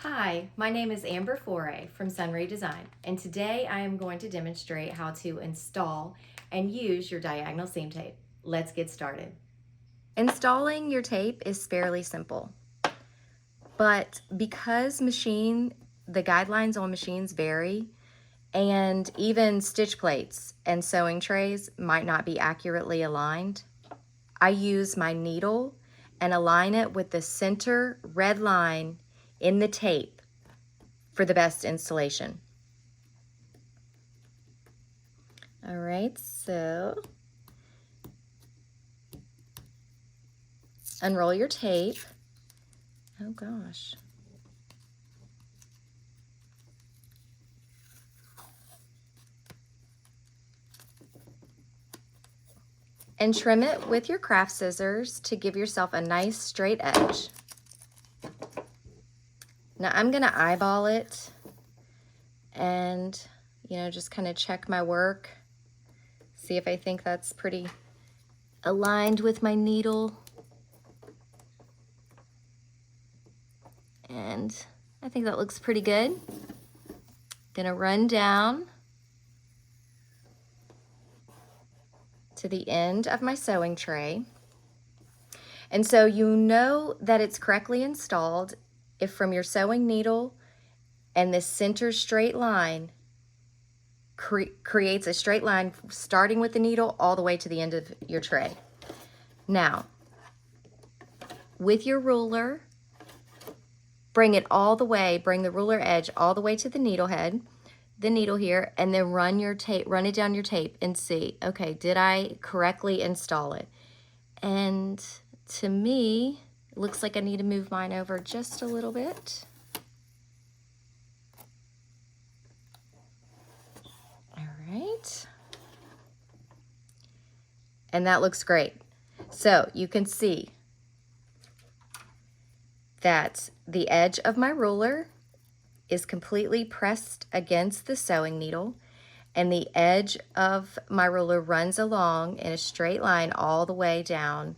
Hi, my name is Amber Foret from Sunray Design, and today I am going to demonstrate how to install and use your diagonal seam tape. Let's get started. Installing your tape is fairly simple, but because the guidelines on machines vary, and even stitch plates and sewing trays might not be accurately aligned, I use my needle and align it with the center red line in the tape for the best installation. All right, so unroll your tape. Oh gosh. And trim it with your craft scissors to give yourself a nice straight edge. Now I'm gonna eyeball it and, just kind of check my work. See if I think that's pretty aligned with my needle. And I think that looks pretty good. Gonna run down to the end of my sewing tray. And so you know that it's correctly installed if from your sewing needle and this center straight line creates a straight line starting with the needle all the way to the end of your tray. Now, with your ruler, bring the ruler edge all the way to the needle head, the needle here, and then run it down your tape and see, okay, did I correctly install it? And to me, it looks like I need to move mine over just a little bit. All right. And that looks great. So you can see that the edge of my ruler is completely pressed against the sewing needle, and the edge of my ruler runs along in a straight line all the way down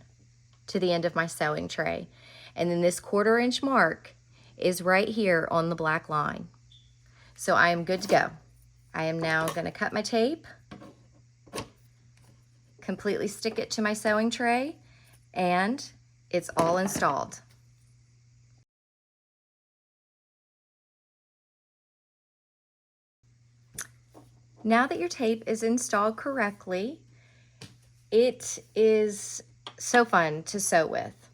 to the end of my sewing tray. And then this 1/4 inch mark is right here on the black line. So I am good to go. I am now going to cut my tape, completely stick it to my sewing tray, and it's all installed. Now that your tape is installed correctly, it is so fun to sew with.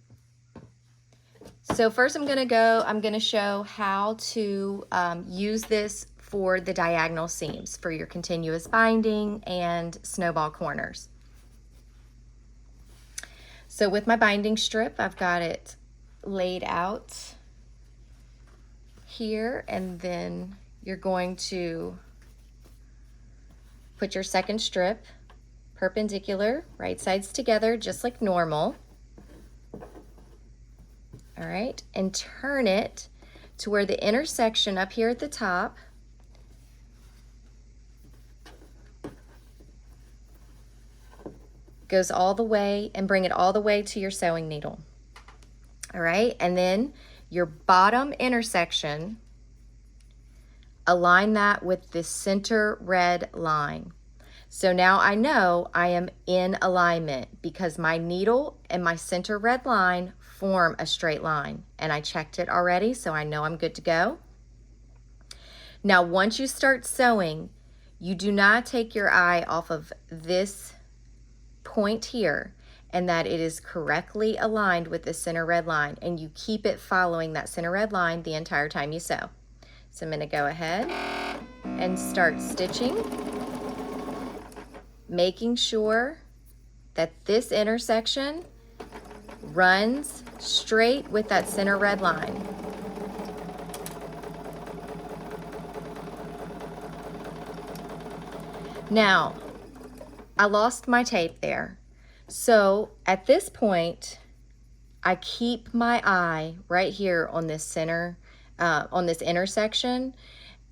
So first I'm gonna show how to use this for the diagonal seams for your continuous binding and snowball corners. So with my binding strip, I've got it laid out here, and then you're going to put your second strip perpendicular, right sides together, just like normal. All right, and turn it to where the intersection up here at the top goes all the way, and bring it all the way to your sewing needle. All right, and then your bottom intersection, align that with the center red line. So now I know I am in alignment because my needle and my center red line form a straight line, and I checked it already, so I know I'm good to go. Now, once you start sewing, you do not take your eye off of this point here, and that it is correctly aligned with the center red line, and you keep it following that center red line the entire time you sew. So I'm going to go ahead and start stitching, making sure that this intersection runs straight with that center red line. Now, I lost my tape there. So at this point, I keep my eye right here on this on this intersection,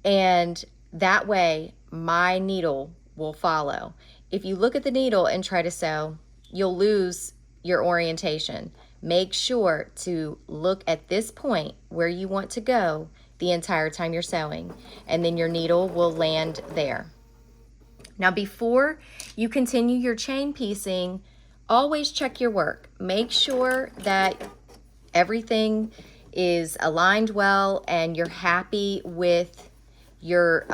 and that way my needle will follow. If you look at the needle and try to sew, you'll lose your orientation. Make sure to look at this point where you want to go the entire time you're sewing, and then your needle will land there. Now, before you continue your chain piecing, always check your work. Make sure that everything is aligned well and you're happy with your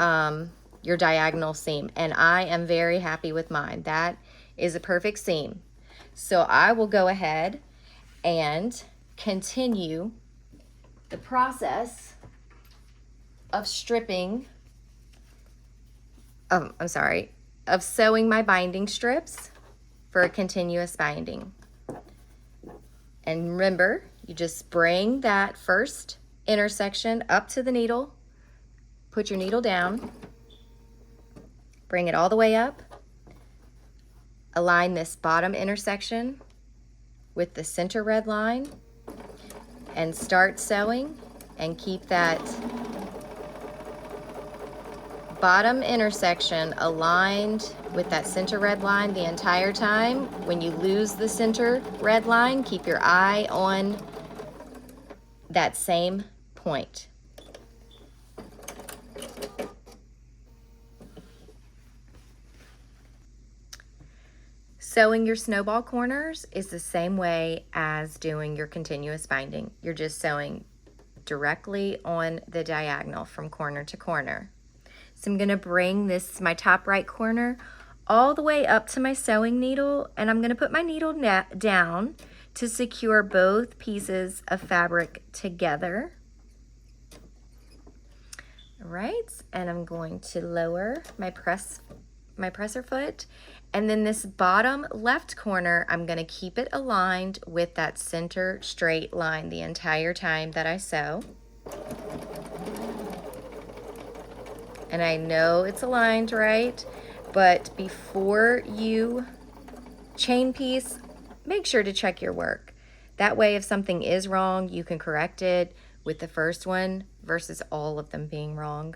diagonal seam. And I am very happy with mine. That is a perfect seam. So I will go ahead and continue the process of of sewing my binding strips for a continuous binding. And remember, you just bring that first intersection up to the needle, put your needle down, bring it all the way up, align this bottom intersection with the center red line, and start sewing, and keep that bottom intersection aligned with that center red line the entire time. When you lose the center red line, keep your eye on that same point. Sewing your snowball corners is the same way as doing your continuous binding. You're just sewing directly on the diagonal from corner to corner. So I'm going to bring my top right corner all the way up to my sewing needle, and I'm going to put my needle down to secure both pieces of fabric together. All right, and I'm going to lower my presser foot, and then this bottom left corner, I'm going to keep it aligned with that center straight line the entire time that I sew. And I know it's aligned right, but before you chain piece, make sure to check your work. That way, if something is wrong, you can correct it with the first one versus all of them being wrong.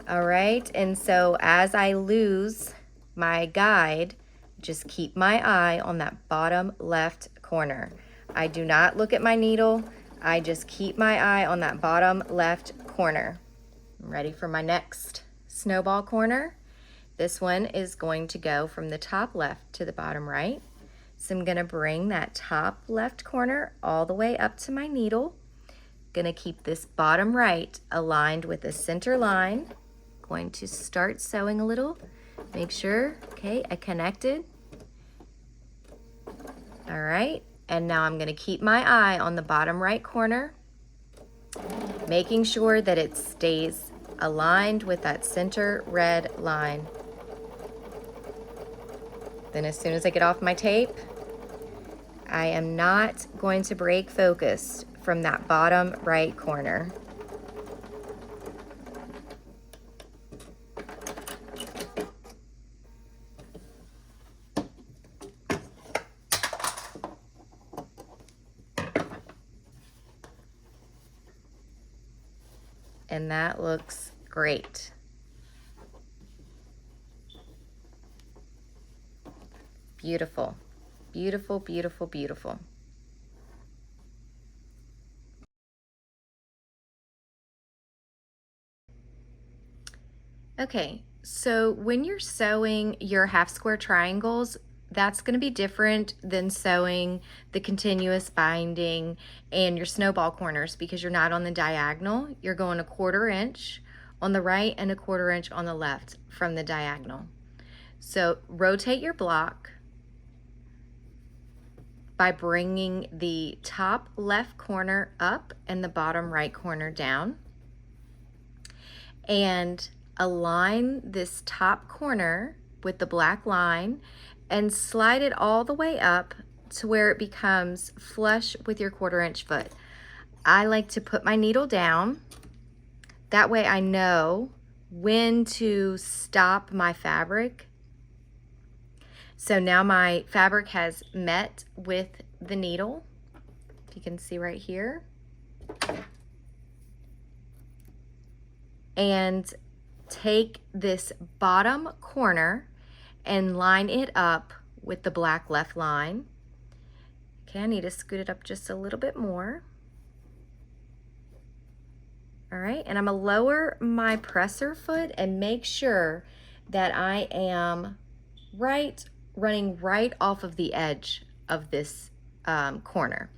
All right, and so as I lose my guide, just keep my eye on that bottom left corner. I do not look at my needle. I just keep my eye on that bottom left corner. I'm ready for my next snowball corner. This one is going to go from the top left to the bottom right. So I'm going to bring that top left corner all the way up to my needle. Going to keep this bottom right aligned with the center line. Going to start sewing a little. Make sure, okay, I connected. All right, and now I'm going to keep my eye on the bottom right corner, making sure that it stays aligned with that center red line. Then as soon as I get off my tape, I am not going to break focus from that bottom right corner. And that looks great. Beautiful, beautiful, beautiful, beautiful. Okay, so when you're sewing your half square triangles, that's going to be different than sewing the continuous binding and your snowball corners, because you're not on the diagonal. You're going 1/4 inch on the right and 1/4 inch on the left from the diagonal. So rotate your block by bringing the top left corner up and the bottom right corner down, and align this top corner with the black line and slide it all the way up to where it becomes flush with your 1/4 inch foot. I like to put my needle down. That way I know when to stop my fabric. So now my fabric has met with the needle, if you can see right here. And take this bottom corner and line it up with the black left line. Okay, I need to scoot it up just a little bit more. All right, and I'm gonna lower my presser foot and make sure that I am running right off of the edge of this corner.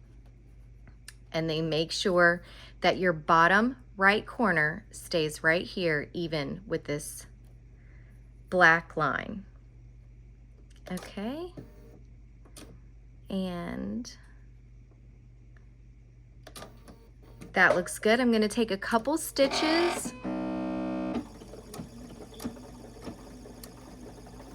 And then make sure that your bottom right corner stays right here, even with this black line. Okay, and that looks good. I'm going to take a couple stitches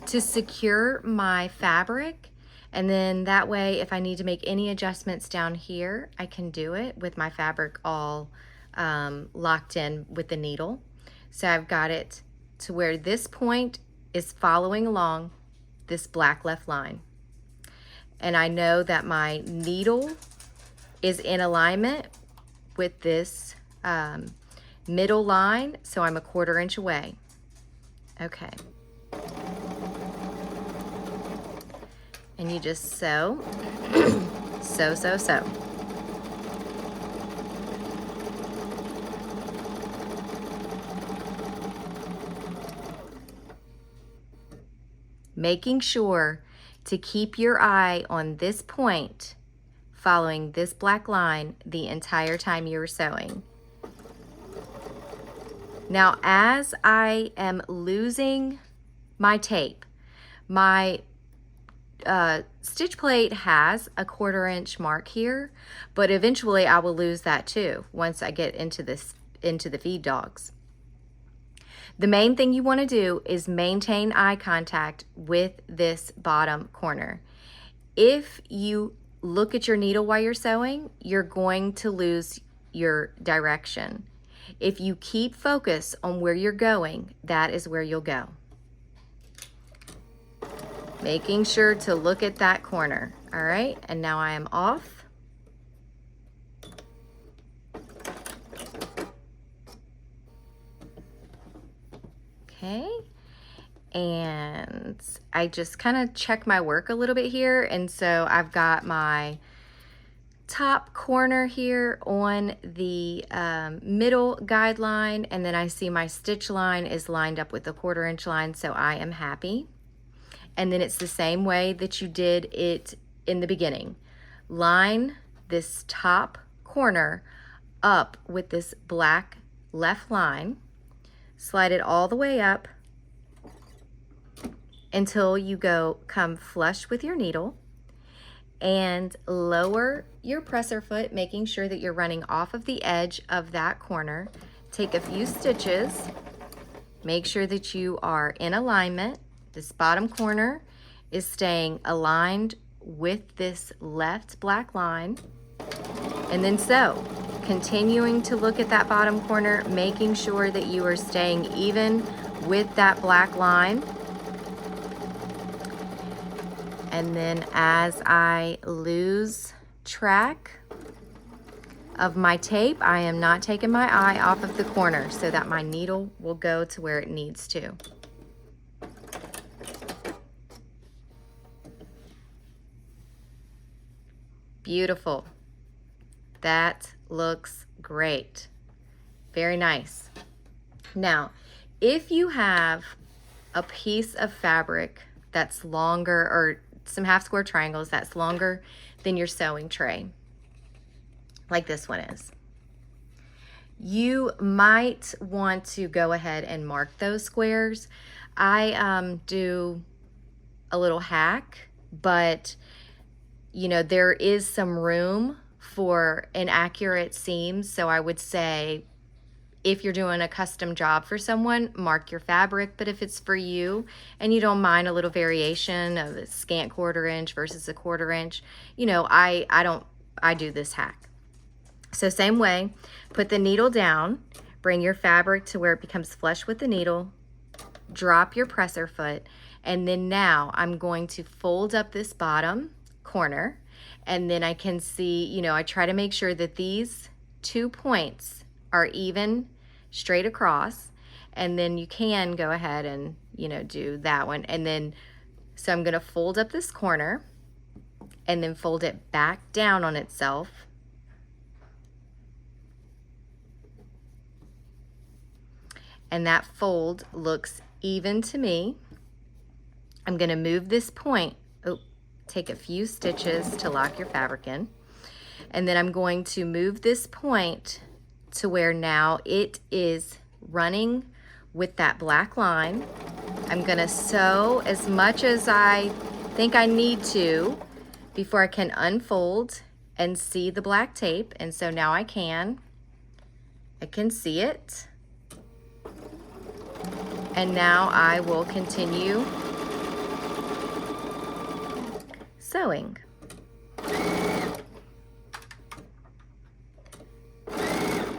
to secure my fabric, and then that way if I need to make any adjustments down here, I can do it with my fabric all locked in with the needle. So I've got it to where this point is following along this black left line. And I know that my needle is in alignment with this middle line, so I'm a 1/4 inch away. Okay. And you just sew, sew. Making sure to keep your eye on this point, following this black line the entire time you're sewing. Now, as I am losing my tape, my stitch plate has a 1/4 inch mark here, but eventually I will lose that too once I get into the feed dogs. The main thing you want to do is maintain eye contact with this bottom corner. If you look at your needle while you're sewing, you're going to lose your direction. If you keep focus on where you're going, that is where you'll go. Making sure to look at that corner. All right, and now I am off. Okay, and I just kind of check my work a little bit here, and so I've got my top corner here on the middle guideline, and then I see my stitch line is lined up with the 1/4 inch line, so I am happy. And then it's the same way that you did it in the beginning. Line this top corner up with this black left line, slide it all the way up until you come flush with your needle, and lower your presser foot, making sure that you're running off of the edge of that corner. Take a few stitches, make sure that you are in alignment. This bottom corner is staying aligned with this left black line, and then sew. Continuing to look at that bottom corner, making sure that you are staying even with that black line. And then as I lose track of my tape, I am not taking my eye off of the corner so that my needle will go to where it needs to. Beautiful. That looks great. Very nice. Now, if you have a piece of fabric that's longer, or some half square triangles that's longer than your sewing tray, like this one is, you might want to go ahead and mark those squares. I do a little hack, but you know, there is some room for inaccurate seams, so I would say if you're doing a custom job for someone, mark your fabric. But if it's for you and you don't mind a little variation of a scant 1/4 inch versus a 1/4 inch, you know, I do this hack. So same way, put the needle down, bring your fabric to where it becomes flush with the needle, drop your presser foot, and then now I'm going to fold up this bottom corner, and then I can see, you know, I try to make sure that these 2 points are even straight across, and then you can go ahead and, you know, do that one. And then, so I'm going to fold up this corner and then fold it back down on itself. and that fold looks even to me. I'm going to move this point, take a few stitches to lock your fabric in, and then I'm going to move this point to where now it is running with that black line. I'm going to sew as much as I think I need to before I can unfold and see the black tape, and so now I can see it. And now I will continue sewing.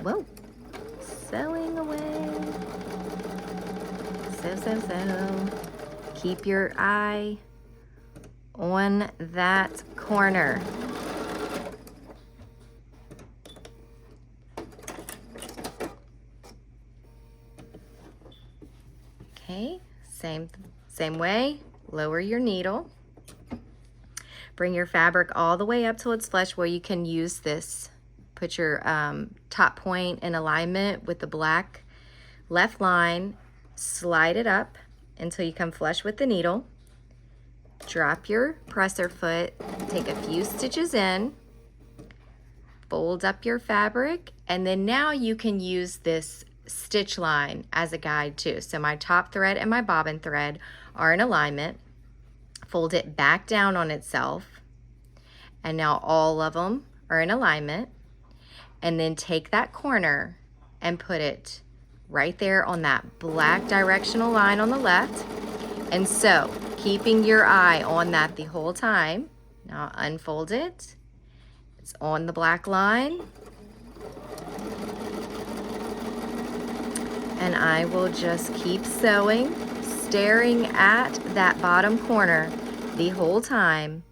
Whoa, sewing away. Sew. Keep your eye on that corner. Okay, same way, lower your needle. Bring your fabric all the way up till it's flush where you can use this. Put your top point in alignment with the black left line, slide it up until you come flush with the needle. Drop your presser foot, take a few stitches in, fold up your fabric, and then now you can use this stitch line as a guide too. So my top thread and my bobbin thread are in alignment. Fold it back down on itself, and now all of them are in alignment. And then take that corner and put it right there on that black directional line on the left. And so, keeping your eye on that the whole time. Now unfold it. It's on the black line. And I will just keep sewing, staring at that bottom corner the whole time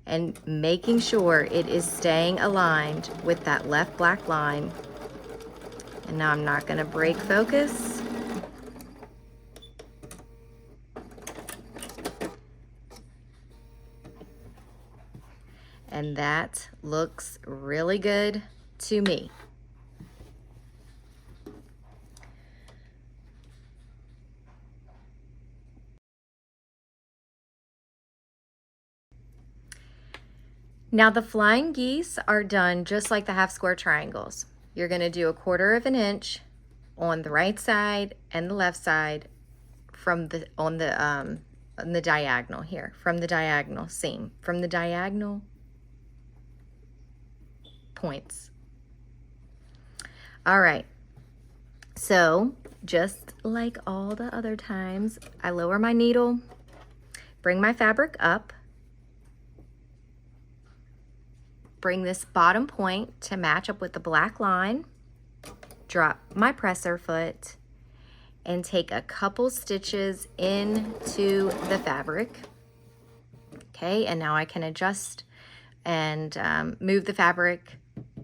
and making sure it is staying aligned with that left black line. And now I'm not going to break focus. And that looks really good to me. Now the flying geese are done just like the half square triangles. You're going to do 1/4 inch on the right side and the left side from the on the diagonal here, from the diagonal seam, from the diagonal points. All right, so just like all the other times, I lower my needle, bring my fabric up, bring this bottom point to match up with the black line, drop my presser foot, and take a couple stitches into the fabric. Okay, and now I can adjust and move the fabric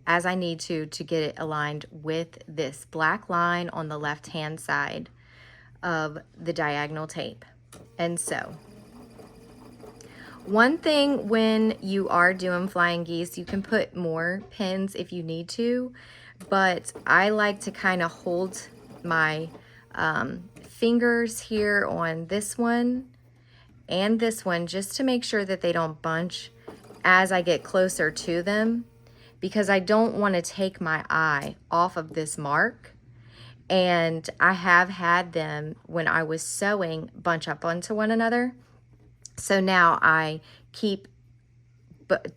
as I need to get it aligned with this black line on the left-hand side of the diagonal tape. And so, one thing when you are doing flying geese, you can put more pins if you need to, but I like to kind of hold my fingers here on this one and this one just to make sure that they don't bunch as I get closer to them, because I don't want to take my eye off of this mark. And I have had them, when I was sewing, bunch up onto one another. So now I keep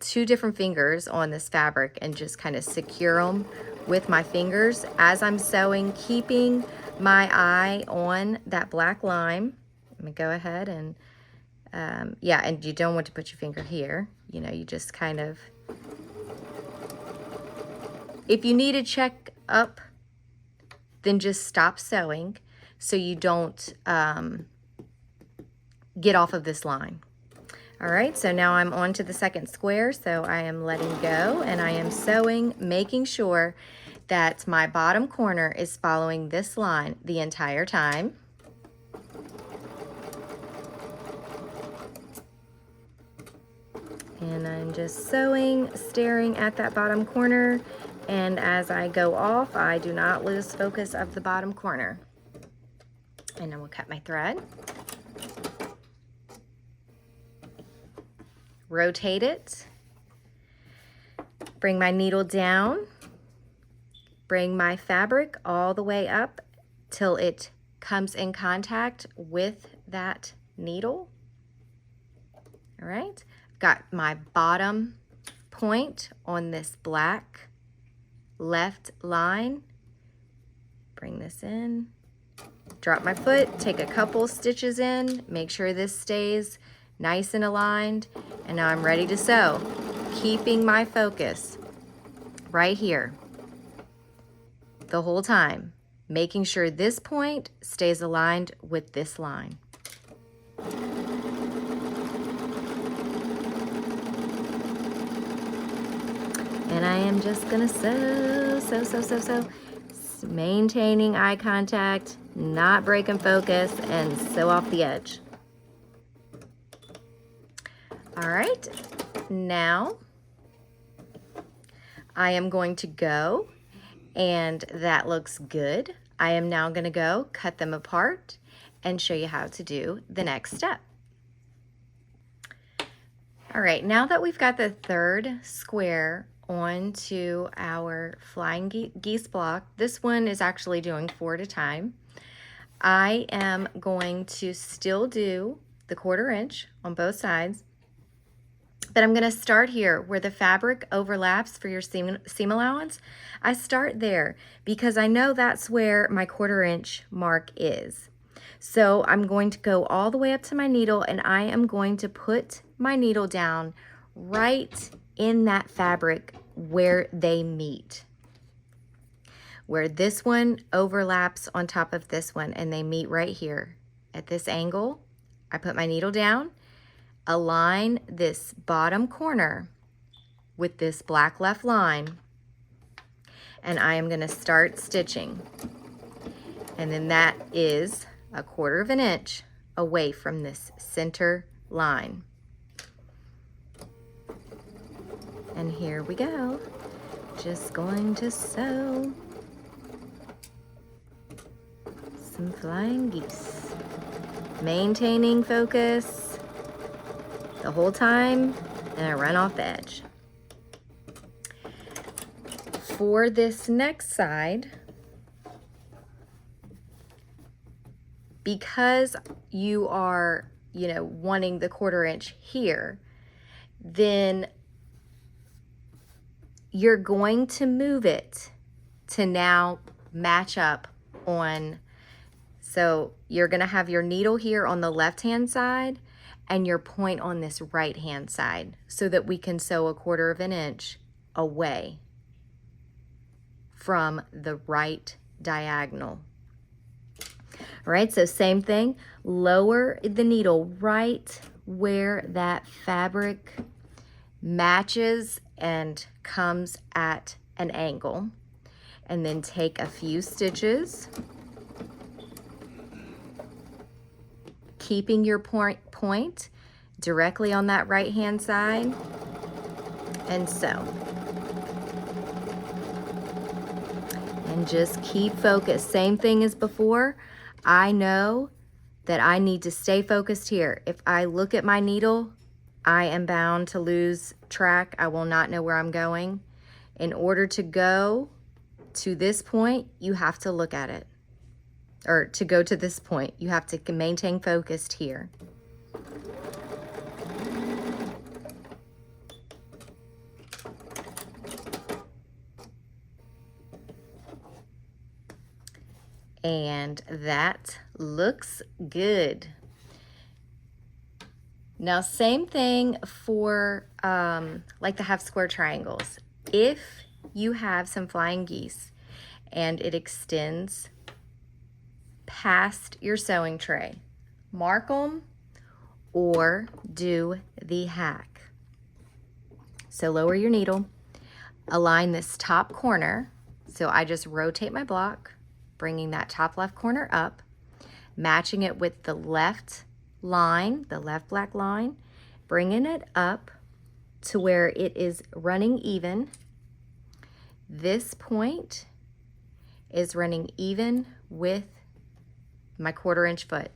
2 different fingers on this fabric and just kind of secure them with my fingers as I'm sewing, keeping my eye on that black line. Let me go ahead and, yeah, and you don't want to put your finger here. You know, you just kind of, if you need to check up, then just stop sewing so you don't get off of this line. All right, so now I'm on to the second square, so I am letting go and I am sewing, making sure that my bottom corner is following this line the entire time. And I'm just sewing, staring at that bottom corner, and as I go off, I do not lose focus of the bottom corner. And then we'll cut my thread. Rotate it. Bring my needle down. Bring my fabric all the way up till it comes in contact with that needle. All right, got my bottom point on this black left line. Bring this in, drop my foot, take a couple stitches in, make sure this stays nice and aligned, and now I'm ready to sew, keeping my focus right here the whole time, making sure this point stays aligned with this line. And I am just gonna sew, maintaining eye contact, not breaking focus, and sew off the edge. All right, now I am going to go, and that looks good. I am now gonna go cut them apart and show you how to do the next step. All right, now that we've got the third square onto our flying geese block, this one is actually doing 4 at a time. I am going to still do the 1/4 inch on both sides, but I'm gonna start here where the fabric overlaps for your seam allowance. I start there because I know that's where my 1/4 inch mark is. So I'm going to go all the way up to my needle, and I am going to put my needle down right in that fabric where they meet. Where this one overlaps on top of this one and they meet right here at this angle, I put my needle down, align this bottom corner with this black left line, and I am gonna start stitching. And then that is a 1/4 inch away from this center line. And here we go. Just going to sew some flying geese. Maintaining focus the whole time, and I run off the edge. For this next side, because you are, wanting the 1/4 inch here, then you're going to move it to now match up on, so you're gonna have your needle here on the left-hand side and your point on this right-hand side so that we can sew a 1/4 inch away from the right diagonal. All right, so same thing, lower the needle right where that fabric matches and comes at an angle, and then take a few stitches, keeping your point directly on that right hand side, and sew. And just keep focused. Same thing as before. I know that I need to stay focused here. If I look at my needle, I am bound to lose track. I will not know where I'm going. In order to go to this point, you have to look at it. Or to go to this point, you have to maintain focused here. And that looks good. Now, same thing for like the half square triangles. If you have some flying geese and it extends past your sewing tray, mark them or do the hack. So lower your needle, align this top corner. So I just rotate my block, bringing that top left corner up, matching it with the left line, the left black line, bringing it up to where it is running even. This point is running even with my 1/4 inch foot.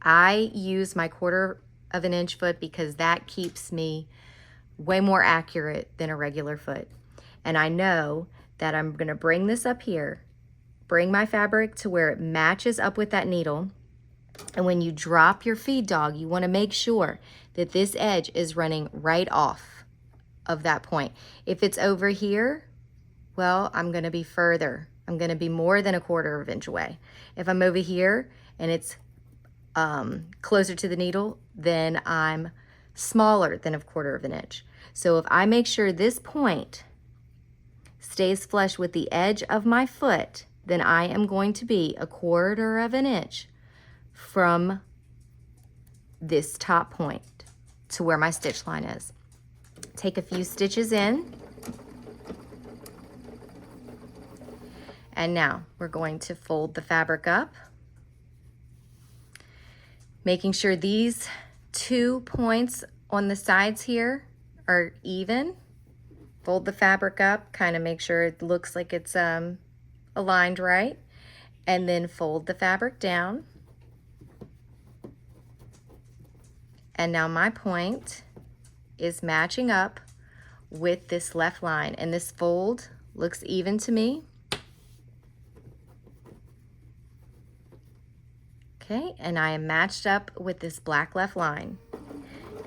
I use my 1/4 of an inch foot because that keeps me way more accurate than a regular foot. And I know that I'm gonna bring this up here, bring my fabric to where it matches up with that needle. And when you drop your feed dog, you wanna make sure that this edge is running right off of that point. If it's over here, well, I'm gonna be further. I'm gonna be more than a 1/4 of an inch away. If I'm over here and it's closer to the needle, then I'm smaller than a 1/4 of an inch. So if I make sure this point stays flush with the edge of my foot, then I am going to be a 1/4 of an inch from this top point to where my stitch line is. Take a few stitches in. And now we're going to fold the fabric up, making sure these 2 points on the sides here are even. Fold the fabric up, kind of make sure it looks like it's aligned right, and then fold the fabric down. And now my point is matching up with this left line, and this fold looks even to me. Okay, and I am matched up with this black left line.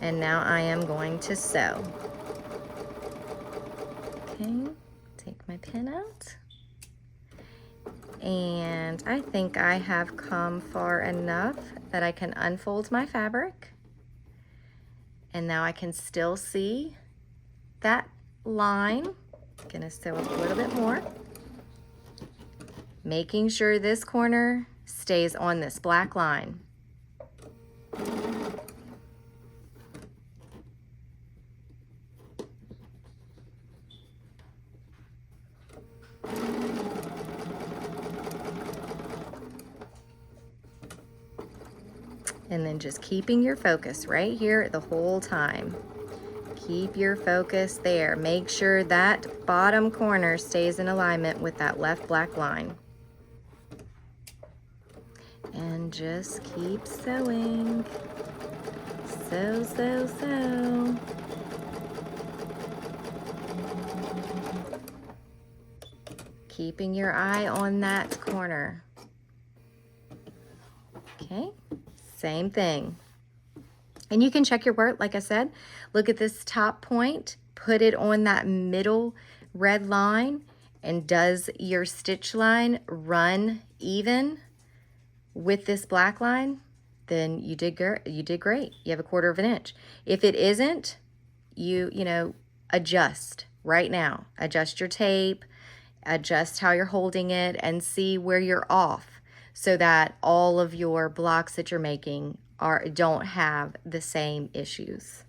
And now I am going to sew. Okay, take my pin out. And I think I have come far enough that I can unfold my fabric. And now I can still see that line. I'm gonna sew a little bit more. Making sure this corner stays on this black line. And then just keeping your focus right here the whole time. Keep your focus there. Make sure that bottom corner stays in alignment with that left black line. And just keep sewing. Sew, sew, sew. Keeping your eye on that corner. Okay, same thing. And you can check your work, like I said. Look at this top point, put it on that middle red line, and does your stitch line run even with this black line? Then you did great. You have a 1/4 of an inch. If it isn't, you know, adjust right now. Adjust your tape, adjust how you're holding it, and see where you're off so that all of your blocks that you're making don't have the same issues.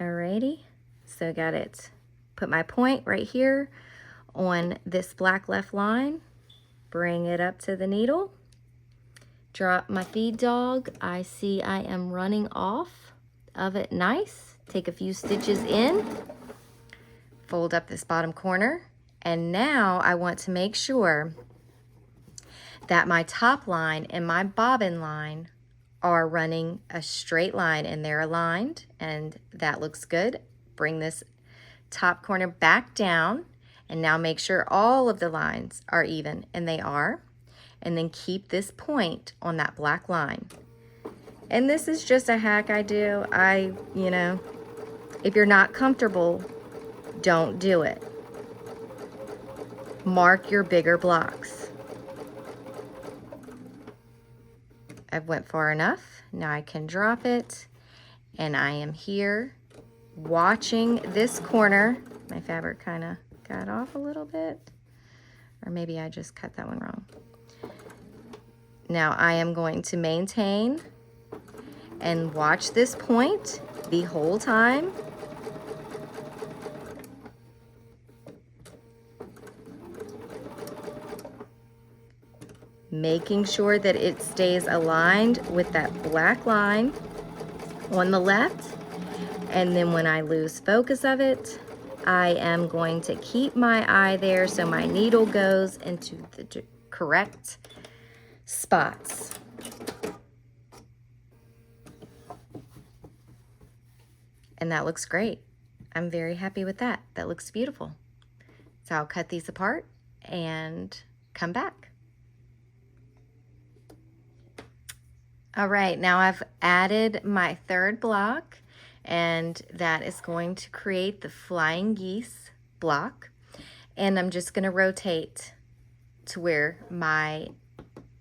Alrighty, so got it. Put my point right here on this black left line, bring it up to the needle, drop my feed dog. I see I am running off of it nice. Take a few stitches in, fold up this bottom corner, and now I want to make sure that my top line and my bobbin line are running a straight line and they're aligned, and that looks good. Bring this top corner back down, and now make sure all of the lines are even, and they are. And then keep this point on that black line. And this is just a hack I do. You know, if you're not comfortable, don't do it. Mark your bigger blocks. I've went far enough. Now I can drop it, and I am here watching this corner. My fabric kind of got off a little bit, or maybe I just cut that one wrong. Now I am going to maintain and watch this point the whole time. Making sure that it stays aligned with that black line on the left. And then when I lose focus of it, I am going to keep my eye there so my needle goes into the correct spots. And that looks great. I'm very happy with that. That looks beautiful. So I'll cut these apart and come back. All right, now I've added my third block, and that is going to create the flying geese block. And I'm just gonna rotate to where my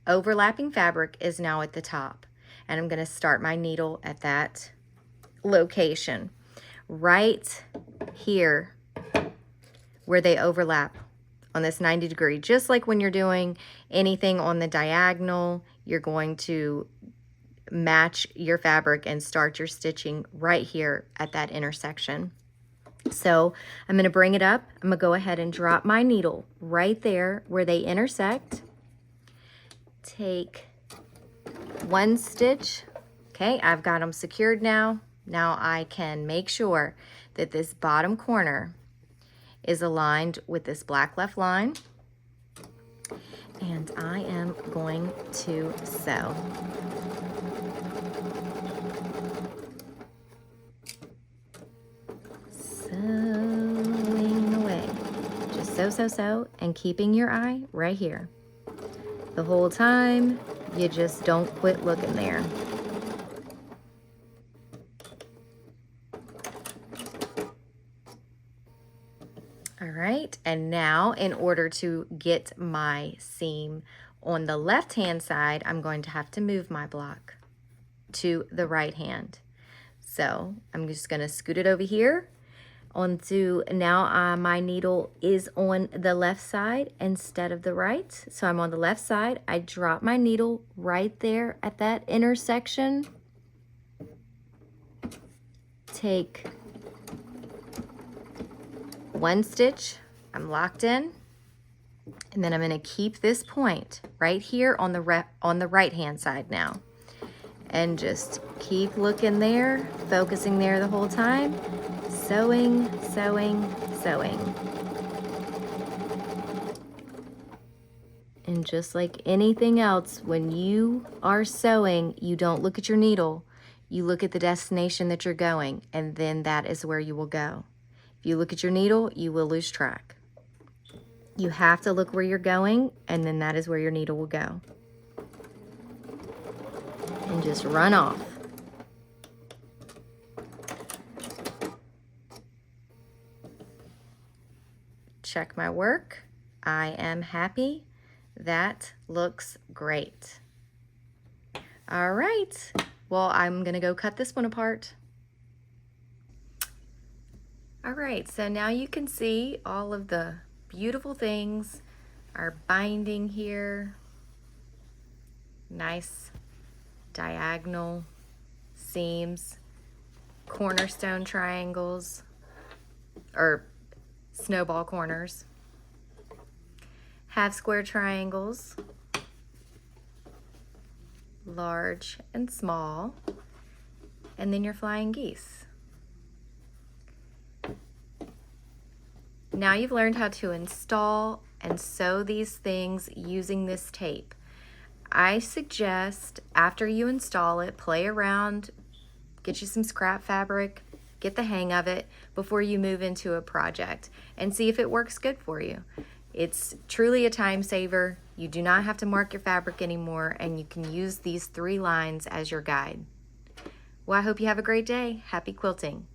overlapping fabric is now at the top. And I'm gonna start my needle at that location, right here where they overlap on this 90 degree. Just like when you're doing anything on the diagonal, you're going to match your fabric and start your stitching right here at that intersection. So I'm gonna bring it up. I'm gonna go ahead and drop my needle right there where they intersect. Take one stitch. Okay, I've got them secured now. Now I can make sure that this bottom corner is aligned with this black left line. And I am going to sew. Sewing away. Just sew, sew, sew, and keeping your eye right here. The whole time, you just don't quit looking there. All right, and now in order to get my seam on the left-hand side, I'm going to have to move my block to the right hand. So I'm just gonna scoot it over here onto, now my needle is on the left side instead of the right. So I'm on the left side. I drop my needle right there at that intersection. Take one stitch, I'm locked in, and then I'm going to keep this point right here on the right hand side now, and just keep looking there, focusing there the whole time, sewing, sewing, sewing. And just like anything else, when you are sewing, you don't look at your needle, you look at the destination that you're going, and then that is where you will go. If you look at your needle, you will lose track. You have to look where you're going, and then that is where your needle will go. And just run off. Check my work. I am happy. That looks great. All right. Well, I'm gonna go cut this one apart. All right, so now you can see all of the beautiful things are binding here. Nice diagonal seams, cornerstone triangles, or snowball corners, half square triangles, large and small, and then your flying geese. Now you've learned how to install and sew these things using this tape. I suggest after you install it, play around, get you some scrap fabric, get the hang of it before you move into a project, and see if it works good for you. It's truly a time saver. You do not have to mark your fabric anymore, and you can use these 3 lines as your guide. Well, I hope you have a great day. Happy quilting.